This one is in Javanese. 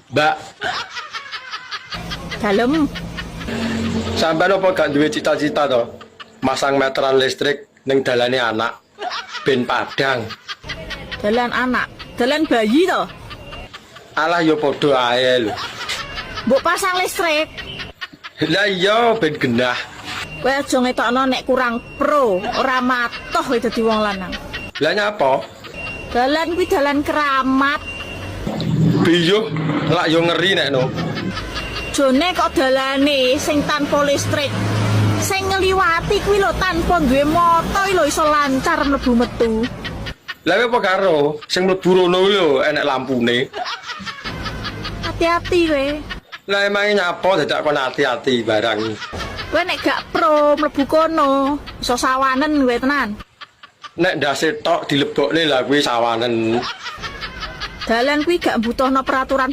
Mbak, Dalem. sampean apa gak duwe cita-cita to? Masang meteran listrik ning dalane anak ben padang. Dalan anak, dalan bayi to. Alah yo padha ae lho. Mbok pasang listrik. Lah iya ben genah. Kowe aja ngetokno nek kurang pro, ora matoh kowe dadi wong lanang. Lah nyapa? Dalan kuwi dalan keramat. Biyo lak yo ngeri nek no. Jone kok dalane sing tanpa listrik. Sing ngliwati kuwi lho tanpa duwe moto lho iso lancar mlebu metu. Lah apa karo sing mlebu rono lho enek lampune. Hati-hati kowe. Lah emang nyapa dadak kon hati-hati barang. Kowe nek gak pro mlebu kono, iso sawanen kowe tenan. Nek ndase tok dilebokne lah kuwi sawanen. Dalan kuwi gak butuhno peraturan